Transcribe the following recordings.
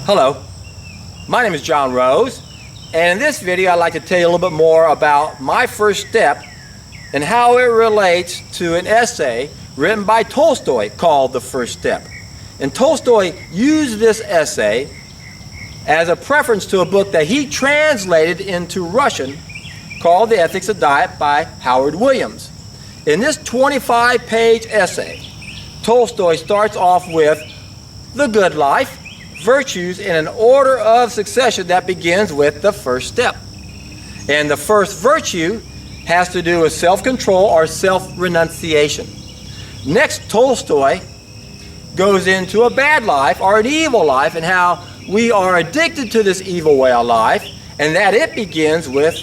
Hello, my name is John Rose, and in this video I'd like to tell you a little bit more about my first step and how it relates to an essay written by Tolstoy called The First Step. And Tolstoy used this essay as a preference to a book that he translated into Russian called The Ethics of Diet by Howard Williams. In this 25-page essay, Tolstoy starts off with the good life, virtues in an order of succession that begins with the first step. And the first virtue has to do with self-control or self-renunciation. Next, Tolstoy goes into a bad life or an evil life and how we are addicted to this evil way of life, and that it begins with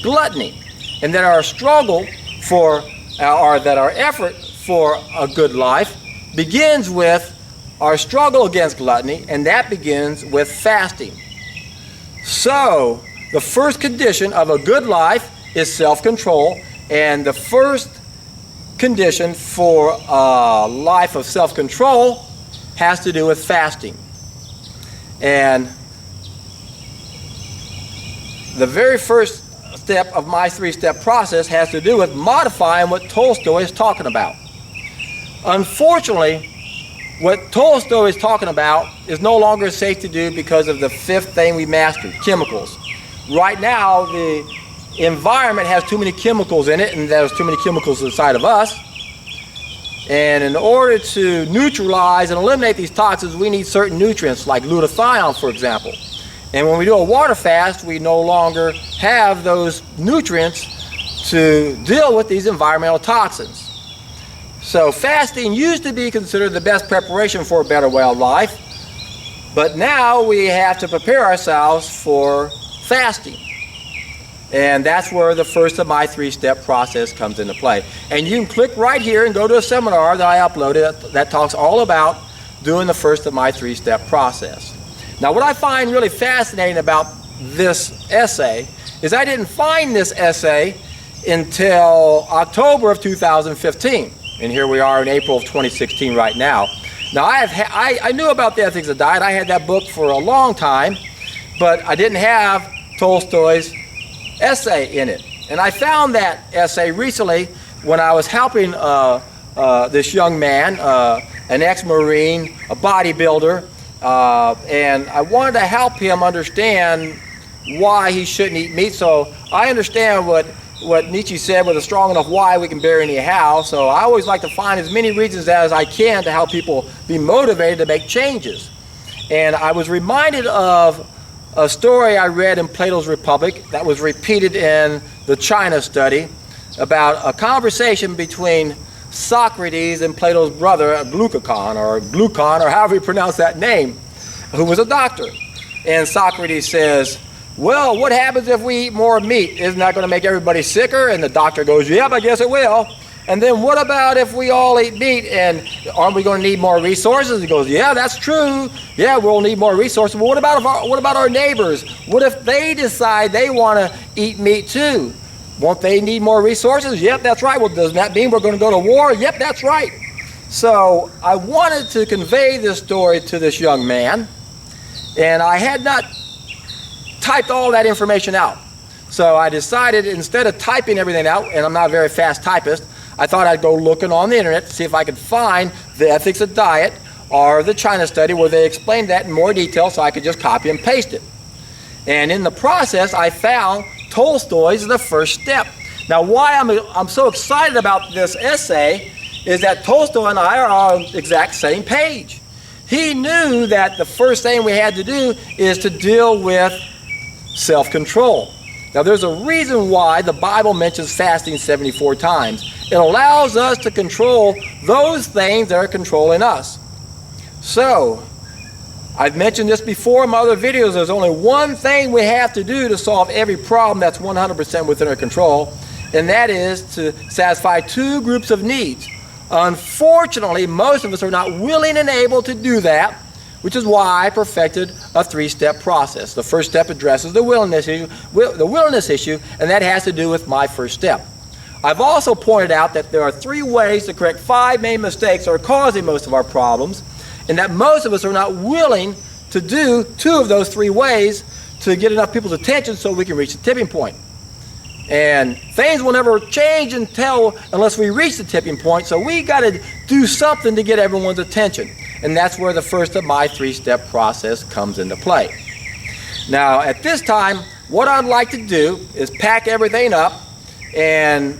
gluttony, and that our struggle for, or that our effort for a good life begins with our struggle against gluttony, and that begins with fasting. So, the first condition of a good life is self-control, and the first condition for a life of self-control has to do with fasting. And the very first step of my three-step process has to do with modifying what Tolstoy is talking about. Unfortunately, what Tolstoy is talking about is no longer safe to do because of the fifth thing we mastered, chemicals. Right now, the environment has too many chemicals in it, and there's too many chemicals inside of us. And in order to neutralize and eliminate these toxins, we need certain nutrients, like glutathione, for example. And when we do a water fast, we no longer have those nutrients to deal with these environmental toxins. So fasting used to be considered the best preparation for a better way of life, but now we have to prepare ourselves for fasting. And that's where the first of my three-step process comes into play. And you can click right here and go to a seminar that I uploaded that talks all about doing the first of my three-step process. Now, what I find really fascinating about this essay is I didn't find this essay until October of 2015. And here we are in April of 2016 right now. Now, I knew about The Ethics of Diet. I had that book for a long time, but I didn't have Tolstoy's essay in it. And I found that essay recently when I was helping this young man, an ex-Marine, a bodybuilder, and I wanted to help him understand why he shouldn't eat meat. So I understand what Nietzsche said, with a strong enough why we can bear any how. So I always like to find as many reasons as I can to help people be motivated to make changes. And I was reminded of a story I read in Plato's Republic that was repeated in the China study about a conversation between Socrates and Plato's brother, Glucagon, or however you pronounce that name, who was a doctor. And Socrates says, well, what happens if we eat more meat? Isn't that going to make everybody sicker? And the doctor goes, yep, I guess it will. And then what about if we all eat meat, and aren't we going to need more resources? He goes, yeah, that's true. Yeah, we'll need more resources. But what about our neighbors? What if they decide they want to eat meat too? Won't they need more resources? Yep, that's right. Well, doesn't that mean we're going to go to war? Yep, that's right. So I wanted to convey this story to this young man, and I had not typed all that information out. So I decided, instead of typing everything out, and I'm not a very fast typist, I thought I'd go looking on the internet to see if I could find The Ethics of Diet or the China study where they explained that in more detail, so I could just copy and paste it. And in the process, I found Tolstoy's The First Step. Now, why I'm so excited about this essay is that Tolstoy and I are on the exact same page. He knew that the first thing we had to do is to deal with self-control. Now, there's a reason why the Bible mentions fasting 74 times. It allows us to control those things that are controlling us. So, I've mentioned this before in my other videos. There's only one thing we have to do to solve every problem that's 100% within our control, and that is to satisfy two groups of needs. Unfortunately, most of us are not willing and able to do that, which is why I perfected a three-step process. The first step addresses the willingness issue, and that has to do with my first step. I've also pointed out that there are 3 ways to correct 5 main mistakes that are causing most of our problems, and that most of us are not willing to do 2 of those 3 ways to get enough people's attention so we can reach the tipping point. And things will never change unless we reach the tipping point, so we got to do something to get everyone's attention. And that's where the first of my 3-step process comes into play. Now, at this time, what I'd like to do is pack everything up and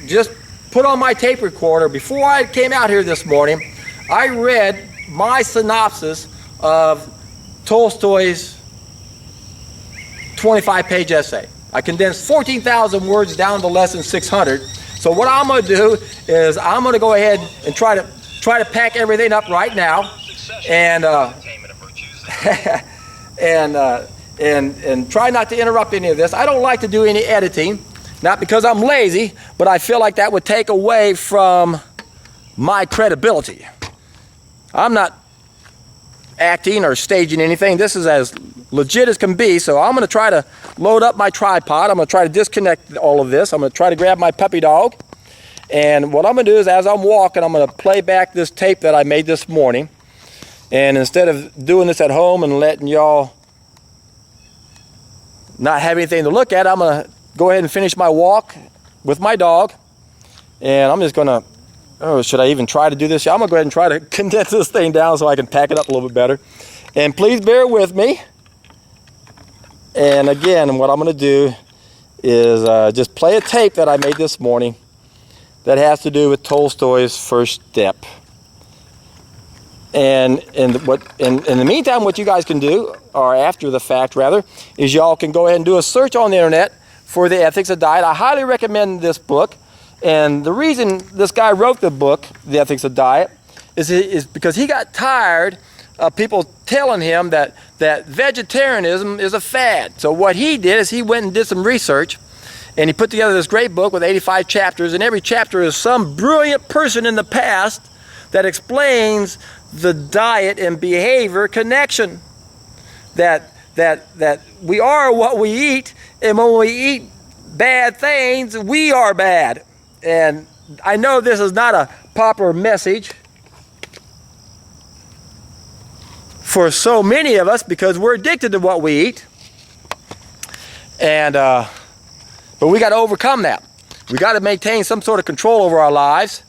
just put on my tape recorder. Before I came out here this morning, I read my synopsis of Tolstoy's 25-page essay. I condensed 14,000 words down to less than 600. So what I'm going to do is I'm going to go ahead and try to pack everything up right now, and and try not to interrupt any of this. I don't like to do any editing, not because I'm lazy, but I feel like that would take away from my credibility. I'm not acting or staging anything. This is as legit as can be, so I'm going to try to load up my tripod. I'm going to try to disconnect all of this. I'm going to try to grab my puppy dog, and what I'm going to do is, as I'm walking, I'm going to play back this tape that I made this morning, and instead of doing this at home and letting y'all not have anything to look at, I'm going to go ahead and finish my walk with my dog, and I'm just going to, should I even try to do this? I'm going to go ahead and try to condense this thing down so I can pack it up a little bit better. And please bear with me. And again, what I'm going to do is just play a tape that I made this morning that has to do with Tolstoy's first step. And in the meantime, what you guys can do, or after the fact rather, is y'all can go ahead and do a search on the internet for The Ethics of Diet. I highly recommend this book. And the reason this guy wrote the book, The Ethics of Diet, is because he got tired of people telling him that vegetarianism is a fad. So what he did is he went and did some research, and he put together this great book with 85 chapters, and every chapter is some brilliant person in the past that explains the diet and behavior connection. That we are what we eat, and when we eat bad things, we are bad. And I know this is not a popular message for so many of us because we're addicted to what we eat. And but we got to overcome that. We got to maintain some sort of control over our lives,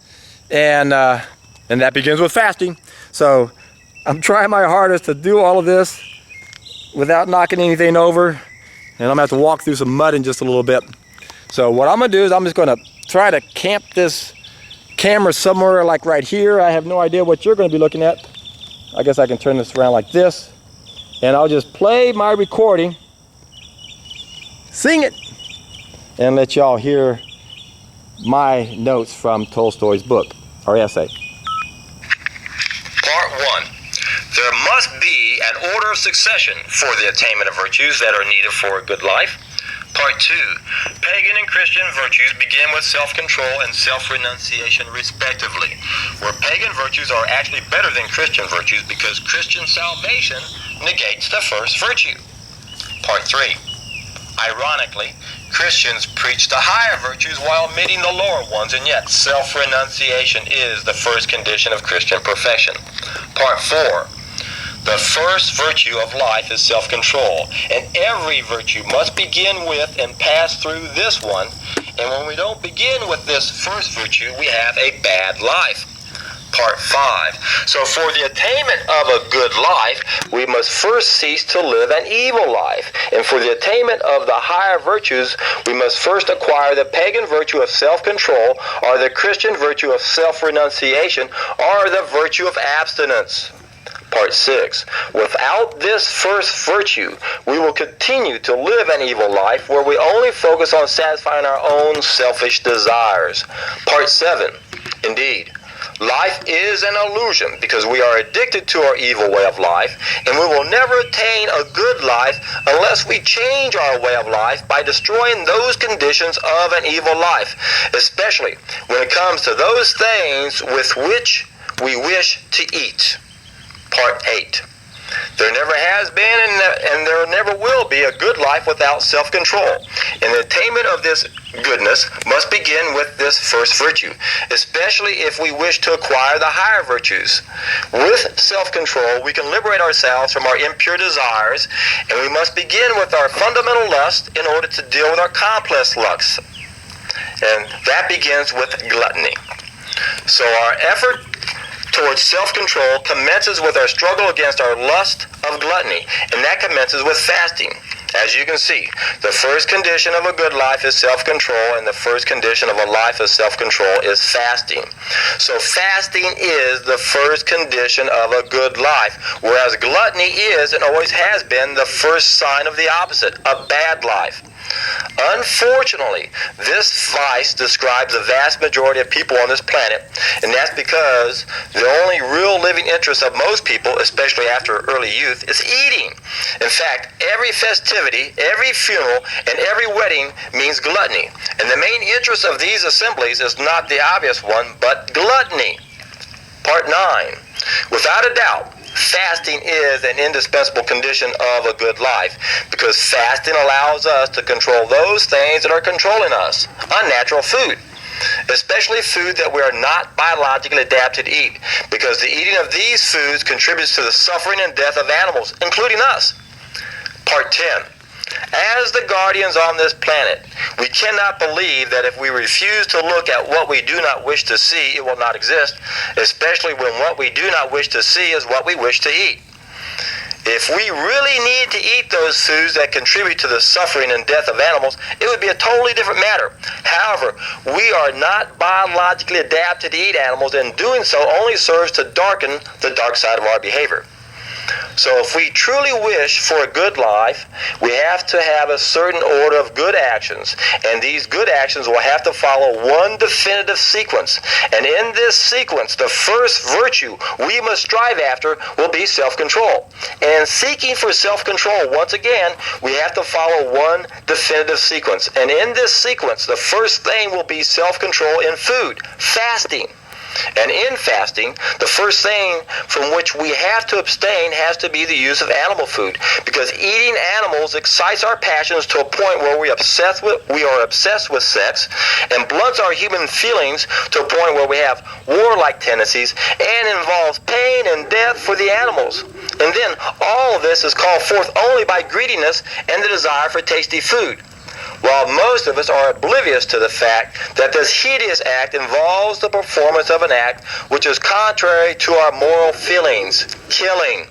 and that begins with fasting. So I'm trying my hardest to do all of this without knocking anything over, and I'm gonna have to walk through some mud in just a little bit. So what I'm gonna do is I'm just gonna try to camp this camera somewhere like right here. I have no idea what you're going to be looking at. I guess I can turn this around like this, and I'll just play my recording, sing it, and let y'all hear my notes from Tolstoy's book, or essay. Part 1. There must be an order of succession for the attainment of virtues that are needed for a good life. Part 2. Pagan and Christian virtues begin with self-control and self-renunciation respectively, where pagan virtues are actually better than Christian virtues because Christian salvation negates the first virtue. Part 3. Ironically, Christians preach the higher virtues while omitting the lower ones, and yet self-renunciation is the first condition of Christian perfection. Part 4. The first virtue of life is self-control, and every virtue must begin with and pass through this one, and when we don't begin with this first virtue, we have a bad life. Part 5. So for the attainment of a good life, we must first cease to live an evil life, and for the attainment of the higher virtues, we must first acquire the pagan virtue of self-control, or the Christian virtue of self-renunciation, or the virtue of abstinence. Part 6. Without this first virtue, we will continue to live an evil life where we only focus on satisfying our own selfish desires. Part 7. Indeed, life is an illusion because we are addicted to our evil way of life, and we will never attain a good life unless we change our way of life by destroying those conditions of an evil life, especially when it comes to those things with which we wish to eat. Part 8. There never has been and there never will be be a good life without self-control. And the attainment of this goodness must begin with this first virtue, especially if we wish to acquire the higher virtues. With self-control, we can liberate ourselves from our impure desires, and we must begin with our fundamental lust in order to deal with our complex lusts. And that begins with gluttony. So our effort towards self-control commences with our struggle against our lust of gluttony, and that commences with fasting. As you can see, the first condition of a good life is self-control, and the first condition of a life of self-control is fasting. So fasting is the first condition of a good life, whereas gluttony is and always has been the first sign of the opposite, a bad life. Unfortunately, this vice describes the vast majority of people on this planet, and that's because the only real living interest of most people, especially after early youth, is eating. In fact, every festivity, every funeral, and every wedding means gluttony. And the main interest of these assemblies is not the obvious one, but gluttony. Part 9. Without a doubt, fasting is an indispensable condition of a good life, because fasting allows us to control those things that are controlling us, unnatural food, especially food that we are not biologically adapted to eat, because the eating of these foods contributes to the suffering and death of animals, including us. Part 10. As the guardians on this planet, we cannot believe that if we refuse to look at what we do not wish to see, it will not exist, especially when what we do not wish to see is what we wish to eat. If we really need to eat those foods that contribute to the suffering and death of animals, it would be a totally different matter. However, we are not biologically adapted to eat animals, and doing so only serves to darken the dark side of our behavior. So if we truly wish for a good life, we have to have a certain order of good actions, and these good actions will have to follow one definitive sequence. And in this sequence, the first virtue we must strive after will be self-control. And seeking for self-control, once again, we have to follow one definitive sequence. And in this sequence, the first thing will be self-control in food, fasting. And in fasting, the first thing from which we have to abstain has to be the use of animal food, because eating animals excites our passions to a point where we are obsessed with sex, and blunts our human feelings to a point where we have warlike tendencies, and involves pain and death for the animals. And then all of this is called forth only by greediness and the desire for tasty food, while most of us are oblivious to the fact that this hideous act involves the performance of an act which is contrary to our moral feelings, killing.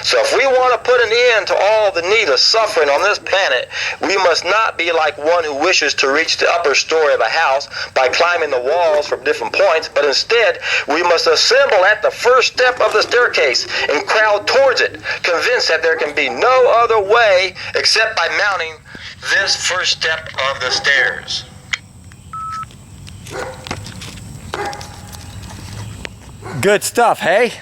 So if we want to put an end to all the needless suffering on this planet, we must not be like one who wishes to reach the upper story of a house by climbing the walls from different points, but instead we must assemble at the first step of the staircase and crowd towards it, convinced that there can be no other way except by mounting this first step of the stairs. Good stuff, hey?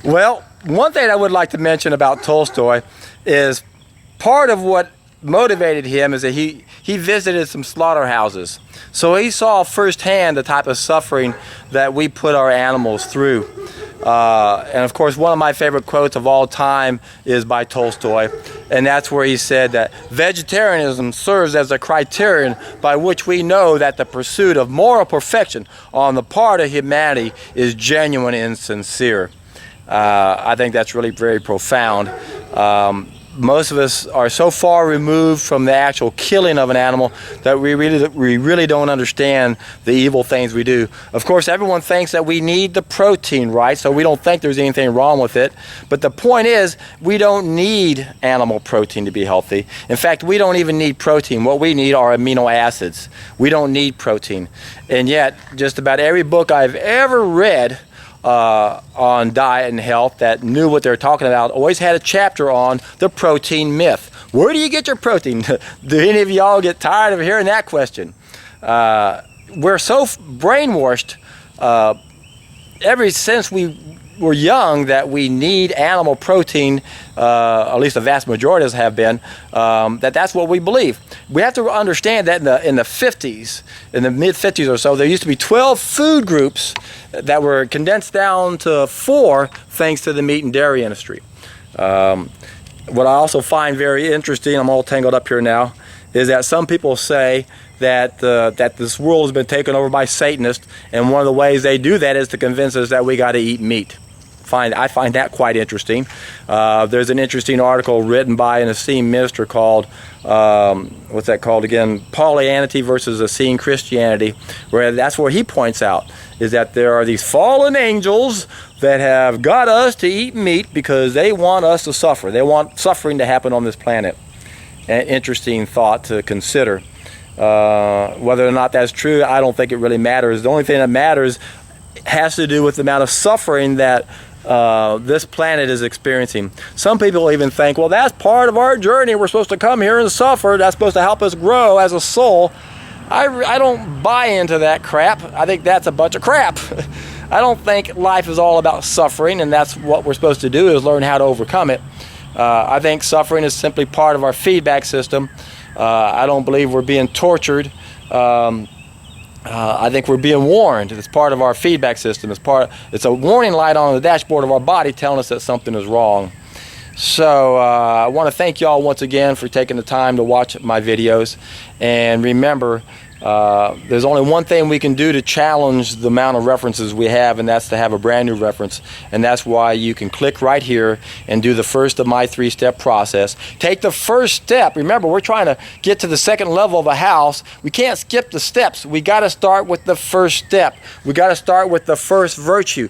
Well, one thing I would like to mention about Tolstoy is part of what motivated him is that he visited some slaughterhouses. So he saw firsthand the type of suffering that we put our animals through. And of course, one of my favorite quotes of all time is by Tolstoy, and that's where he said that vegetarianism serves as a criterion by which we know that the pursuit of moral perfection on the part of humanity is genuine and sincere. I think that's really very profound. Most of us are so far removed from the actual killing of an animal that we really don't understand the evil things we do. Of course, everyone thinks that we need the protein, right? So we don't think there's anything wrong with it. But the point is, we don't need animal protein to be healthy. In fact, we don't even need protein. What we need are amino acids. We don't need protein. And yet, just about every book I've ever read on diet and health that knew what they're talking about always had a chapter on the protein myth. Where do you get your protein? Do any of y'all get tired of hearing that question? We're so brainwashed ever since we were young that we need animal protein, at least the vast majority of us have been, that's what we believe. We have to understand that in the 50s, in the mid-50s or so, there used to be 12 food groups that were condensed down to 4 thanks to the meat and dairy industry. what I also find very interesting, I'm all tangled up here now, is that some people say that that this world has been taken over by Satanists, and one of the ways they do that is to convince us that we got to eat meat. I find that quite interesting. There's an interesting article written by an esteemed minister called, what's that called again? Pollyanity versus Essene Christianity, where that's where he points out is that there are these fallen angels that have got us to eat meat because they want us to suffer. They want suffering to happen on this planet. An interesting thought to consider. Whether or not that's true, I don't think it really matters. The only thing that matters has to do with the amount of suffering that this planet is experiencing. Some people even think, well, that's part of our journey. We're supposed to come here and suffer. That's supposed to help us grow as a soul. I don't buy into that crap. I think that's a bunch of crap. I don't think life is all about suffering, and that's what we're supposed to do, is learn how to overcome it. I think suffering is simply part of our feedback system. I don't believe we're being tortured. I think we're being warned. It's part of our feedback system. It's a warning light on the dashboard of our body telling us that something is wrong. So I want to thank y'all once again for taking the time to watch my videos. And remember, there's only one thing we can do to challenge the amount of references we have, and that's to have a brand new reference. And that's why you can click right here and do the first of my 3-step process. Take the first step. Remember, we're trying to get to the second level of a house. We can't skip the steps. We got to start with the first step. We got to start with the first virtue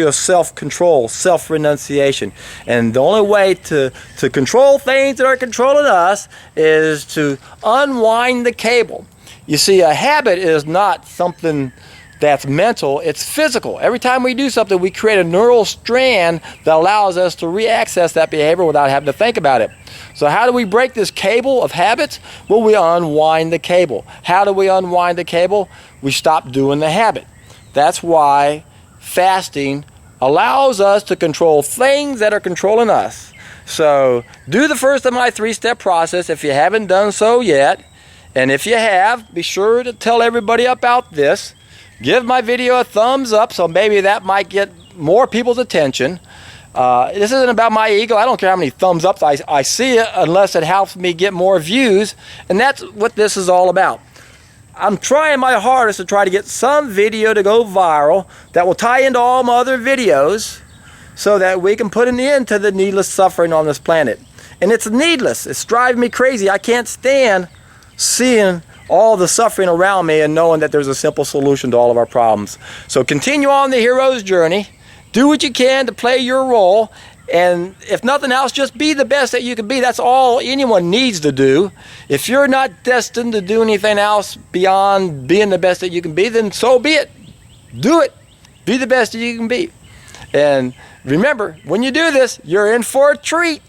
of self-control, self-renunciation. And the only way to control things that are controlling us is to unwind the cable. You see, a habit is not something that's mental, it's physical. Every time we do something, we create a neural strand that allows us to re-access that behavior without having to think about it. So how do we break this cable of habits? Well, we unwind the cable. How do we unwind the cable? We stop doing the habit. That's why fasting allows us to control things that are controlling us. So do the first of my 3-step process if you haven't done so yet. And if you have, be sure to tell everybody about this. Give my video a thumbs up so maybe that might get more people's attention. This isn't about my ego. I don't care how many thumbs ups I see it unless it helps me get more views. And that's what this is all about. I'm trying my hardest to try to get some video to go viral that will tie into all my other videos so that we can put an end to the needless suffering on this planet. And it's needless. It's driving me crazy. I can't stand seeing all the suffering around me and knowing that there's a simple solution to all of our problems. So continue on the hero's journey. Do what you can to play your role. And if nothing else, just be the best that you can be. That's all anyone needs to do. If you're not destined to do anything else beyond being the best that you can be, then so be it. Do it. Be the best that you can be. And remember, when you do this, you're in for a treat.